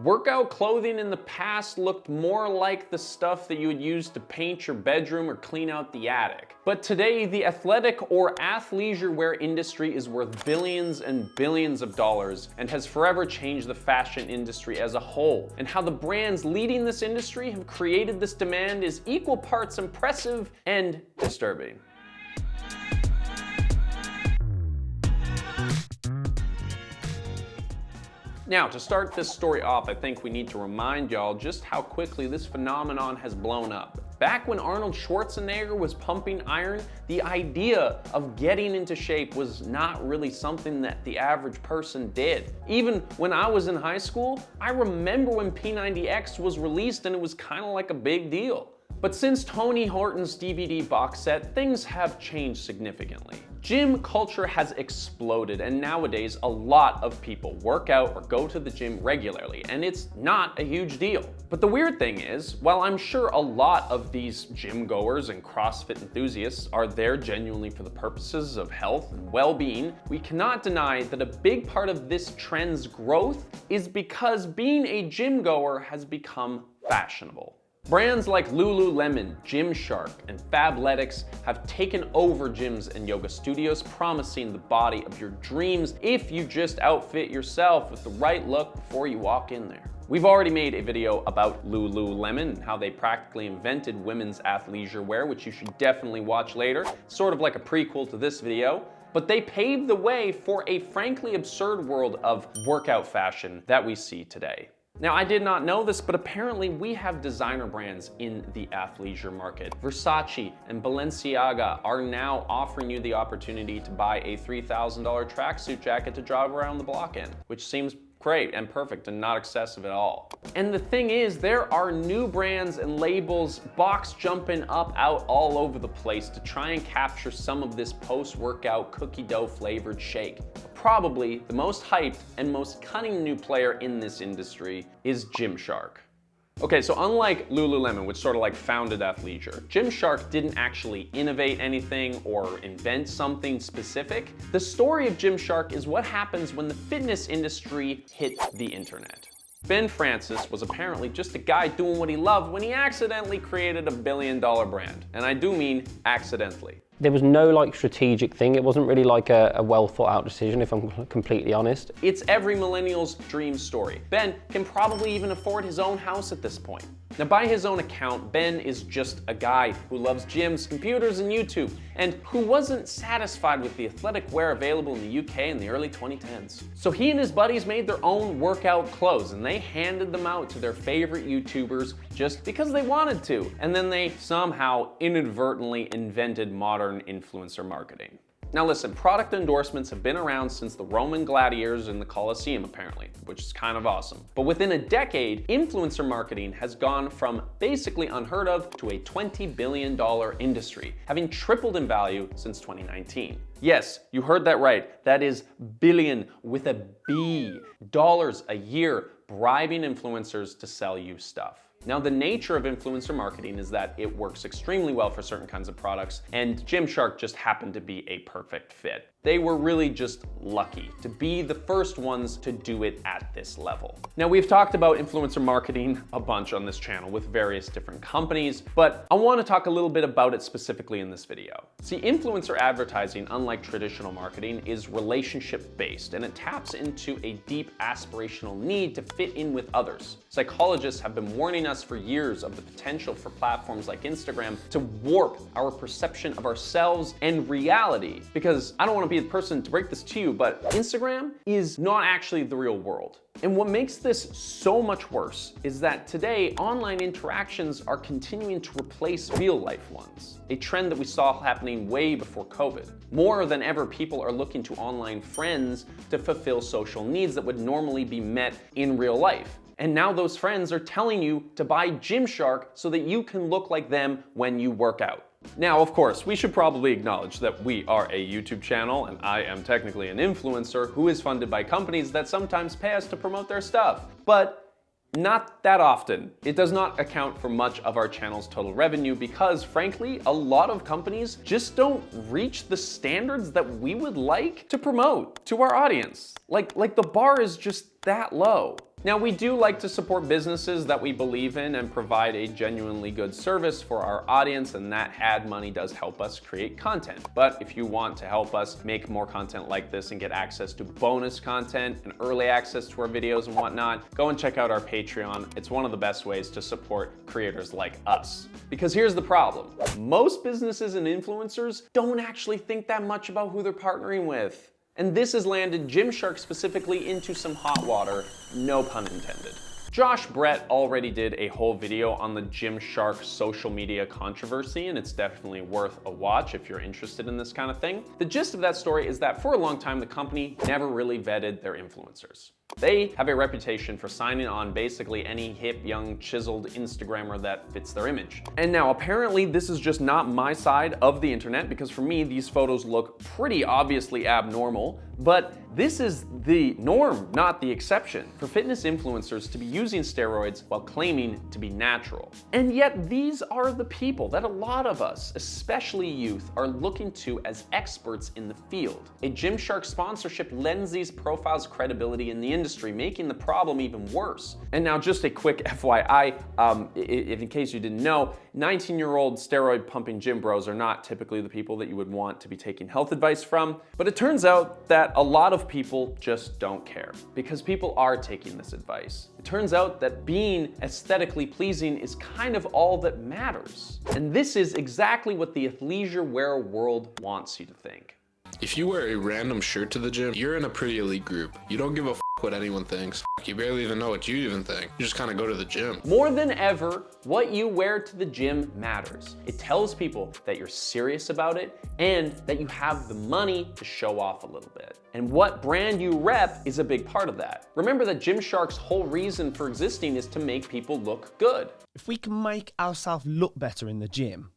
Workout clothing in the past looked more like the stuff that you would use to paint your bedroom or clean out the attic. But today, the athletic or athleisure wear industry is worth billions and billions of dollars and has forever changed the fashion industry as a whole. And how the brands leading this industry have created this demand is equal parts impressive and disturbing. Now, to start this story off, I think we need to remind y'all just how quickly this phenomenon has blown up. Back when Arnold Schwarzenegger was pumping iron, the idea of getting into shape was not really something that the average person did. Even when I was in high school, I remember when P90X was released and it was kind of like a big deal. But since Tony Horton's DVD box set, things have changed significantly. Gym culture has exploded, and nowadays a lot of people work out or go to the gym regularly, and it's not a huge deal. But the weird thing is, while I'm sure a lot of these gym goers and CrossFit enthusiasts are there genuinely for the purposes of health and well-being, we cannot deny that a big part of this trend's growth is because being a gym goer has become fashionable. Brands like Lululemon, Gymshark, and Fabletics have taken over gyms and yoga studios, promising the body of your dreams if you just outfit yourself with the right look before you walk in there. We've already made a video about Lululemon and how they practically invented women's athleisure wear, which you should definitely watch later, sort of like a prequel to this video. But they paved the way for a frankly absurd world of workout fashion that we see today. Now, I did not know this, but apparently we have designer brands in the athleisure market. Versace and Balenciaga are now offering you the opportunity to buy a $3,000 tracksuit jacket to jog around the block in, which seems great and perfect and not excessive at all. And the thing is, there are new brands and labels box jumping up out all over the place to try and capture some of this post-workout cookie dough flavored shake. Probably the most hyped and most cunning new player in this industry is Gymshark. Okay, so unlike Lululemon, which sort of like founded athleisure, Gymshark didn't actually innovate anything or invent something specific. The story of Gymshark is what happens when the fitness industry hit the internet. Ben Francis was apparently just a guy doing what he loved when he accidentally created a billion-dollar brand. And I do mean accidentally. There was no like strategic thing. It wasn't really like a well thought out decision, if I'm completely honest. It's every millennial's dream story. Ben can probably even afford his own house at this point. Now, by his own account, Ben is just a guy who loves gyms, computers, and YouTube, and who wasn't satisfied with the athletic wear available in the UK in the early 2010s. So he and his buddies made their own workout clothes, and they handed them out to their favorite YouTubers just because they wanted to. And then they somehow inadvertently invented modern influencer marketing. Now listen, product endorsements have been around since the Roman gladiators in the Colosseum apparently, which is kind of awesome. But within a decade, influencer marketing has gone from basically unheard of to a $20 billion industry, having tripled in value since 2019. Yes, you heard that right. That is billion with a B, dollars a year, bribing influencers to sell you stuff. Now, the nature of influencer marketing is that it works extremely well for certain kinds of products, and Gymshark just happened to be a perfect fit. They were really just lucky to be the first ones to do it at this level. Now, we've talked about influencer marketing a bunch on this channel with various different companies, but I want to talk a little bit about it specifically in this video. See, influencer advertising, unlike traditional marketing, is relationship-based, and it taps into a deep aspirational need to fit in with others. Psychologists have been warning us for years of the potential for platforms like Instagram to warp our perception of ourselves and reality, because I don't want to be the person to break this to you, but Instagram is not actually the real world. And what makes this so much worse is that today, online interactions are continuing to replace real life ones, a trend that we saw happening way before COVID. More than ever, people are looking to online friends to fulfill social needs that would normally be met in real life. And now those friends are telling you to buy Gymshark so that you can look like them when you work out. Now, of course, we should probably acknowledge that we are a YouTube channel and I am technically an influencer who is funded by companies that sometimes pay us to promote their stuff. But not that often. It does not account for much of our channel's total revenue because, frankly, a lot of companies just don't reach the standards that we would like to promote to our audience. Like the bar is just that low. Now, we do like to support businesses that we believe in and provide a genuinely good service for our audience, and that ad money does help us create content. But if you want to help us make more content like this and get access to bonus content and early access to our videos and whatnot, go and check out our Patreon. It's one of the best ways to support creators like us. Because here's the problem. Most businesses and influencers don't actually think that much about who they're partnering with. And this has landed Gymshark specifically into some hot water, no pun intended. Josh Brett already did a whole video on the Gymshark social media controversy, and it's definitely worth a watch if you're interested in this kind of thing. The gist of that story is that for a long time, the company never really vetted their influencers. They have a reputation for signing on basically any hip, young, chiseled Instagrammer that fits their image. And now apparently this is just not my side of the internet, because for me, these photos look pretty obviously abnormal, but this is the norm, not the exception, for fitness influencers to be using steroids while claiming to be natural. And yet these are the people that a lot of us, especially youth, are looking to as experts in the field. A Gymshark sponsorship lends these profiles credibility in the industry, making the problem even worse. And now just a quick FYI, in case you didn't know, 19-year-old steroid pumping gym bros are not typically the people that you would want to be taking health advice from, but it turns out that a lot of people just don't care, because people are taking this advice. It turns out that being aesthetically pleasing is kind of all that matters. And this is exactly what the athleisure wear world wants you to think. If you wear a random shirt to the gym, you're in a pretty elite group. You don't give a what anyone thinks. You barely even know what you even think. You just kind of go to the gym. More than ever, what you wear to the gym matters. It tells people that you're serious about it and that you have the money to show off a little bit. And what brand you rep is a big part of that. Remember that Gymshark's whole reason for existing is to make people look good. If we can make ourselves look better in the gym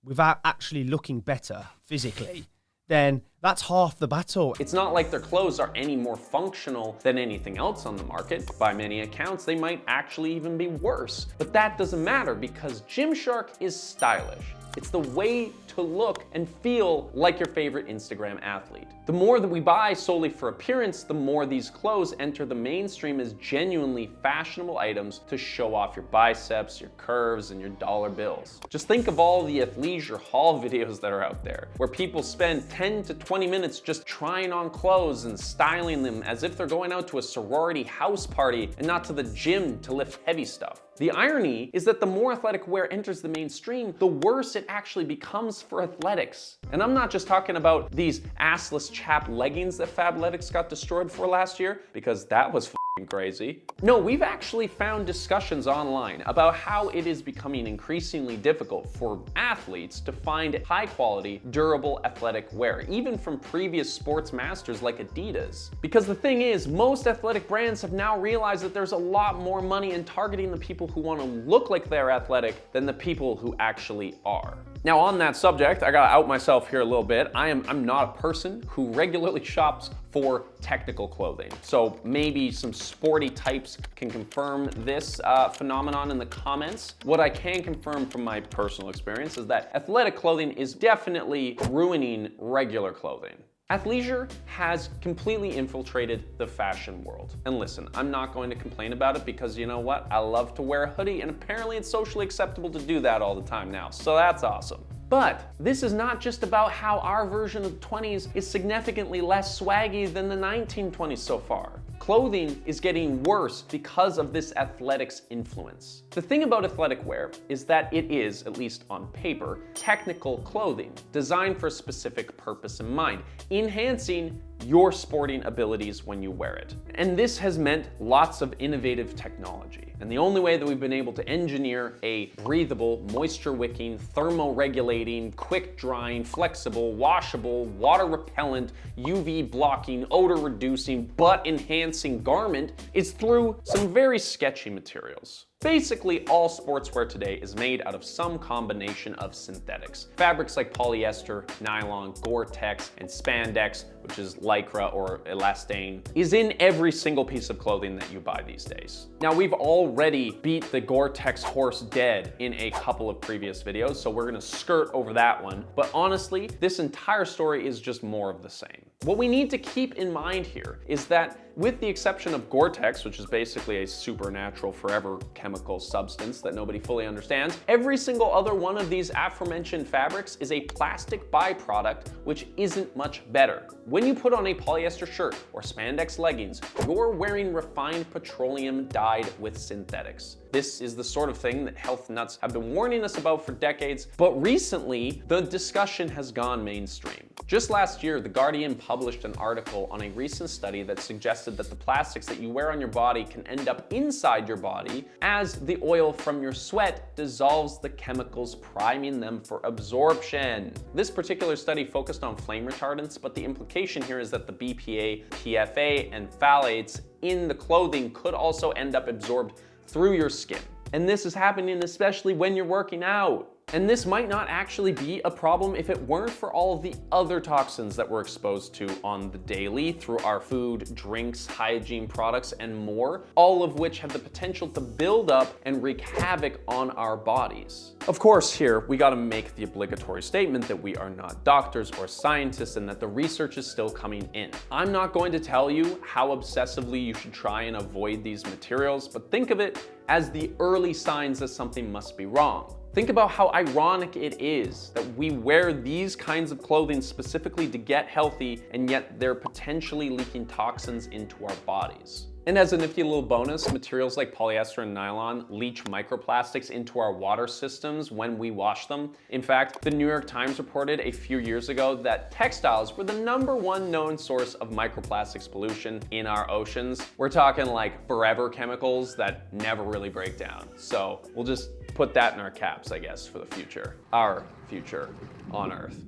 without actually looking better physically, then that's half the battle. It's not like their clothes are any more functional than anything else on the market. By many accounts, they might actually even be worse. But that doesn't matter, because Gymshark is stylish. It's the way to look and feel like your favorite Instagram athlete. The more that we buy solely for appearance, the more these clothes enter the mainstream as genuinely fashionable items to show off your biceps, your curves, and your dollar bills. Just think of all the athleisure haul videos that are out there, where people spend 10 to 20 minutes just trying on clothes and styling them as if they're going out to a sorority house party and not to the gym to lift heavy stuff. The irony is that the more athletic wear enters the mainstream, the worse it actually becomes for athletics. And I'm not just talking about these assless chap leggings that Fabletics got destroyed for last year, because that was crazy. No, we've actually found discussions online about how it is becoming increasingly difficult for athletes to find high quality, durable athletic wear, even from previous sports masters like Adidas. Because the thing is, most athletic brands have now realized that there's a lot more money in targeting the people who want to look like they're athletic than the people who actually are. Now, on that subject, I gotta out myself here a little bit. I'm not a person who regularly shops for technical clothing. So maybe some sporty types can confirm this phenomenon in the comments. What I can confirm from my personal experience is that athletic clothing is definitely ruining regular clothing. Athleisure has completely infiltrated the fashion world. And listen, I'm not going to complain about it, because you know what? I love to wear a hoodie, and apparently it's socially acceptable to do that all the time now. So that's awesome. But this is not just about how our version of the 20s is significantly less swaggy than the 1920s so far. Clothing is getting worse because of this athletics influence. The thing about athletic wear is that it is, at least on paper, technical clothing designed for a specific purpose in mind, enhancing your sporting abilities when you wear it. And this has meant lots of innovative technology. And the only way that we've been able to engineer a breathable, moisture-wicking, thermoregulating, quick-drying, flexible, washable, water-repellent, UV-blocking, odor-reducing, butt-enhancing garment is through some very sketchy materials. Basically, all sportswear today is made out of some combination of synthetics. Fabrics like polyester, nylon, Gore-Tex, and spandex, which is lycra or elastane, is in every single piece of clothing that you buy these days. Now, we've already beat the Gore-Tex horse dead in a couple of previous videos, so we're gonna skirt over that one. But honestly, this entire story is just more of the same. What we need to keep in mind here is that with the exception of Gore-Tex, which is basically a supernatural forever chemical substance that nobody fully understands, every single other one of these aforementioned fabrics is a plastic byproduct, which isn't much better. When you put on a polyester shirt or spandex leggings, you're wearing refined petroleum dyed with synthetics. This is the sort of thing that health nuts have been warning us about for decades, but recently the discussion has gone mainstream. Just last year, The Guardian published an article on a recent study that suggested that the plastics that you wear on your body can end up inside your body as the oil from your sweat dissolves the chemicals priming them for absorption. This particular study focused on flame retardants, but the implication here is that the BPA, PFA, and phthalates in the clothing could also end up absorbed through your skin. And this is happening especially when you're working out. And this might not actually be a problem if it weren't for all of the other toxins that we're exposed to on the daily through our food, drinks, hygiene products, and more, all of which have the potential to build up and wreak havoc on our bodies. Of course, here we gotta make the obligatory statement that we are not doctors or scientists and that the research is still coming in. I'm not going to tell you how obsessively you should try and avoid these materials, but think of it as the early signs that something must be wrong. Think about how ironic it is that we wear these kinds of clothing specifically to get healthy, and yet they're potentially leaking toxins into our bodies. And as a nifty little bonus, materials like polyester and nylon leach microplastics into our water systems when we wash them. In fact, the New York Times reported a few years ago that textiles were the #1 known source of microplastics pollution in our oceans. We're talking like forever chemicals that never really break down. So we'll just put that in our caps, I guess, for the future. Our future on Earth.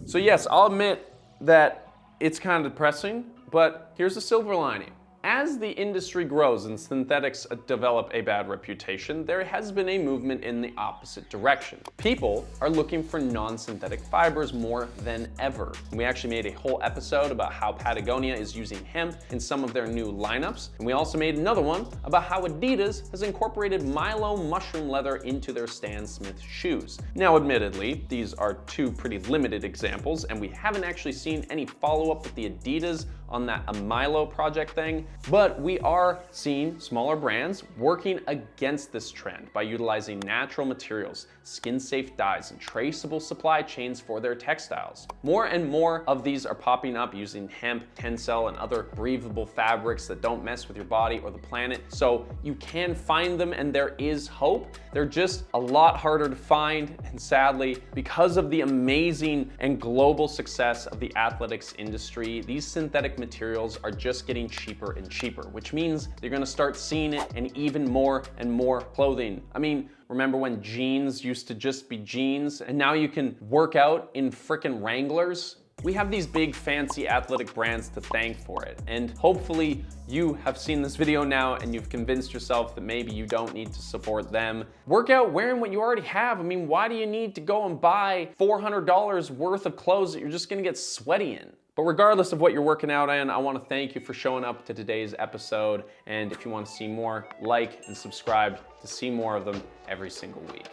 So yes, I'll admit that it's kind of depressing, but here's a silver lining. As the industry grows and synthetics develop a bad reputation, there has been a movement in the opposite direction. People are looking for non-synthetic fibers more than ever. We actually made a whole episode about how Patagonia is using hemp in some of their new lineups. And we also made another one about how Adidas has incorporated Milo mushroom leather into their Stan Smith shoes. Now, admittedly, these are two pretty limited examples, and we haven't actually seen any follow-up with the Adidas on that Milo project thing, but we are seeing smaller brands working against this trend by utilizing natural materials, skin-safe dyes, and traceable supply chains for their textiles. More and more of these are popping up using hemp, tencel, and other breathable fabrics that don't mess with your body or the planet, so you can find them and there is hope. They're just a lot harder to find, and sadly, because of the amazing and global success of the athletics industry, these synthetic materials are just getting cheaper and cheaper, which means you're gonna start seeing it in even more and more clothing. I mean, remember when jeans used to just be jeans and now you can work out in frickin' Wranglers? We have these big fancy athletic brands to thank for it, and hopefully you have seen this video now and you've convinced yourself that maybe you don't need to support them. Work out wearing what you already have. I mean, why do you need to go and buy $400 worth of clothes that you're just gonna get sweaty in? But regardless of what you're working out in, I want to thank you for showing up to today's episode. And if you want to see more, like and subscribe to see more of them every single week.